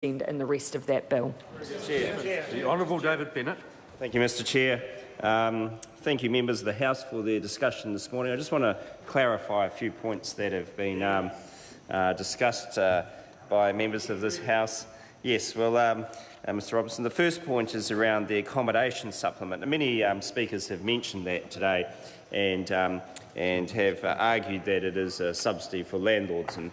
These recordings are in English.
in the rest of that bill. Chair. The Honourable David Bennett. Thank you, Mr Chair. Thank you, members of the House, for their discussion this morning. I just want to clarify a few points that have been discussed by members of this House. Yes, well, Mr Robertson, the first point is around the accommodation supplement. Many speakers have mentioned that today and have argued that it is a subsidy for landlords, and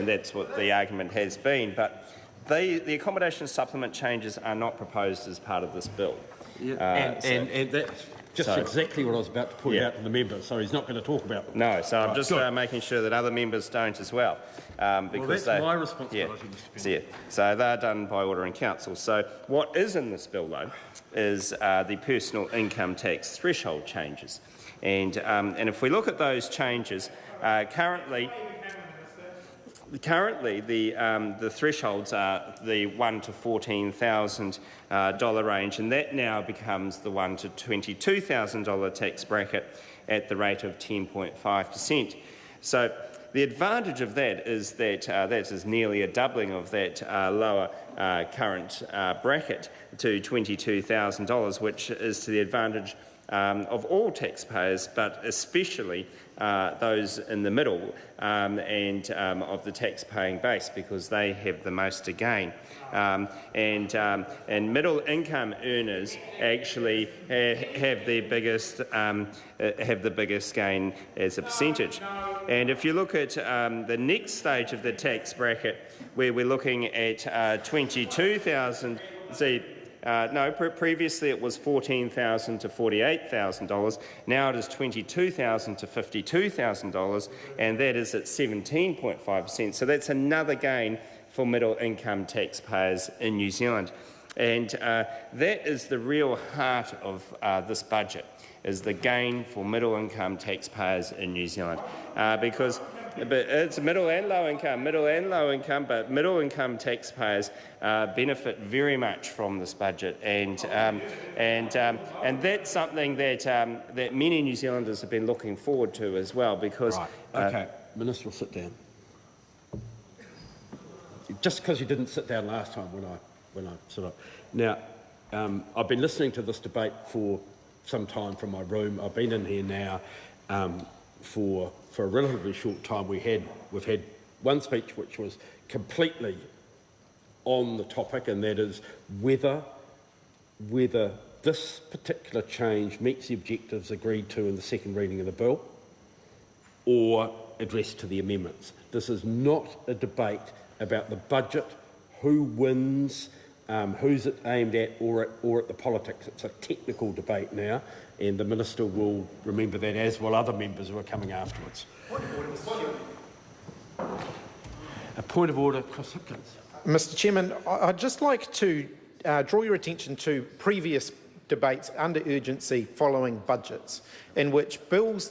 that's what the argument has been. But the accommodation supplement changes are not proposed as part of this bill. Yeah. And that's just exactly what I was about to point out to the member, so he's not going to talk about them. No, so I'm just making sure that other members don't as well. Because that's my responsibility, Mr Bennett. So they're done by order in council. So what is in this bill, though, is the personal income tax threshold changes. And if we look at those changes, currently the thresholds are the $1,000 to $14,000 range, and that now becomes the $1,000 to $22,000 tax bracket at the rate of 10.5%. So the advantage of that is that that is nearly a doubling of that lower current bracket to $22,000, which is to the advantage of all taxpayers, but especially those in the middle and of the tax-paying base, because they have the most to gain. And middle-income earners actually have the biggest gain as a percentage. And if you look at the next stage of the tax bracket, where we're looking at $22,000, previously it was $14,000 to $48,000. Now it is $22,000 to $52,000, and that is at 17.5%. So that's another gain for middle-income taxpayers in New Zealand. And that is the real heart of this budget, is the gain for middle-income taxpayers in New Zealand. Because it's middle and low income, but middle-income taxpayers benefit very much from this budget, and that's something that many New Zealanders have been looking forward to as well. Because Minister will sit down. Just because you didn't sit down last time when I sort of now, I've been listening to this debate for some time from my room. I've been in here now for a relatively short time. We've had one speech which was completely on the topic, and that is whether this particular change meets the objectives agreed to in the second reading of the bill, or addressed to the amendments. This is not a debate about the budget, who wins, who's it aimed at, or at the politics. It's a technical debate now, and the Minister will remember that, as will other members who are coming afterwards. A point of order, Chris Hipkins. Mr Chairman, I'd just like to draw your attention to previous debates under urgency following budgets, in which members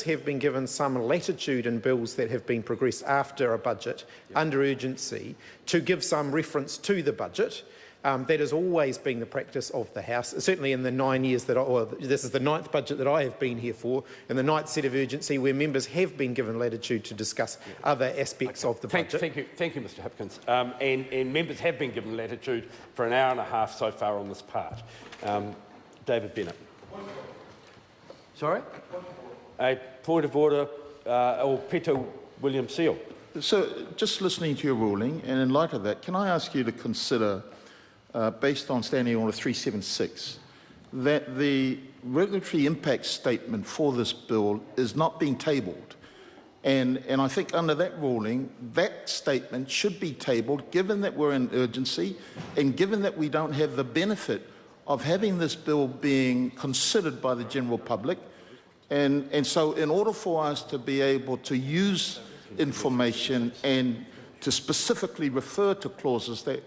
have been given some latitude in bills that have been progressed after a budget under urgency to give some reference to the budget. That has always been the practice of the House, certainly in the 9 years this is the 9th budget that I have been here for, and the 9th set of urgency where members have been given latitude to discuss other aspects of the budget. Thank you, Mr Hipkins. And members have been given latitude for an hour and a half so far on this part. David Bennett. Sorry? A point of order, Aupito William Seal. So, just listening to your ruling, and in light of that, can I ask you to consider, based on Standing Order 376, that the regulatory impact statement for this bill is not being tabled? And I think under that ruling, that statement should be tabled, given that we're in urgency and given that we don't have the benefit of having this bill being considered by the general public. And so in order for us to be able to use information and to specifically refer to clauses that,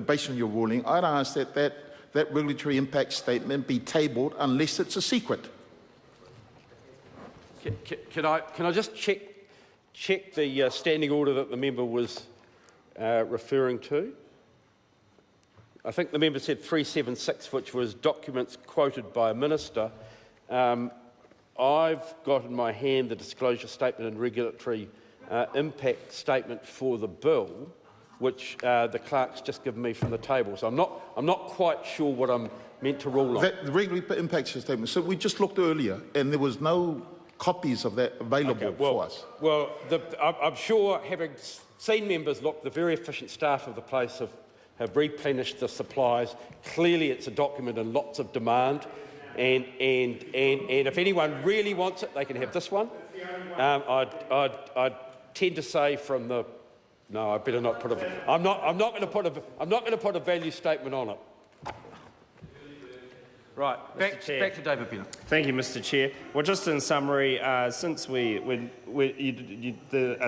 based on your ruling, I'd ask that regulatory impact statement be tabled unless it's a secret. Can I just check the standing order that the member was referring to? I think the member said 376, which was documents quoted by a minister. I've got in my hand the disclosure statement and regulatory impact statement for the bill, which the clerk's just given me from the table. So I'm not quite sure what I'm meant to rule on. The regulatory impact statement. So we just looked earlier, and there was no copies of that available for us. Well, I'm sure, having seen members look, the very efficient staff of the place have replenished the supplies. Clearly, it's a document in lots of demand, and if anyone really wants it, they can have this one. I'd tend to say from the no, I better not put a. I'm not going to put a value statement on it. Right, back to David Bennett. Thank you, Mr. Chair. Well, just in summary, since the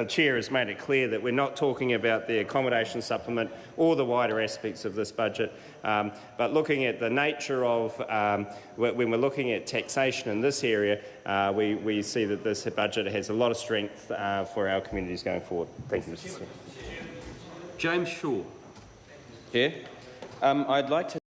Chair has made it clear that we're not talking about the accommodation supplement or the wider aspects of this budget, but looking at the nature of when we're looking at taxation in this area, we see that this budget has a lot of strength for our communities going forward. Thank you, Mr. Chair. James Shaw. Chair, I'd like to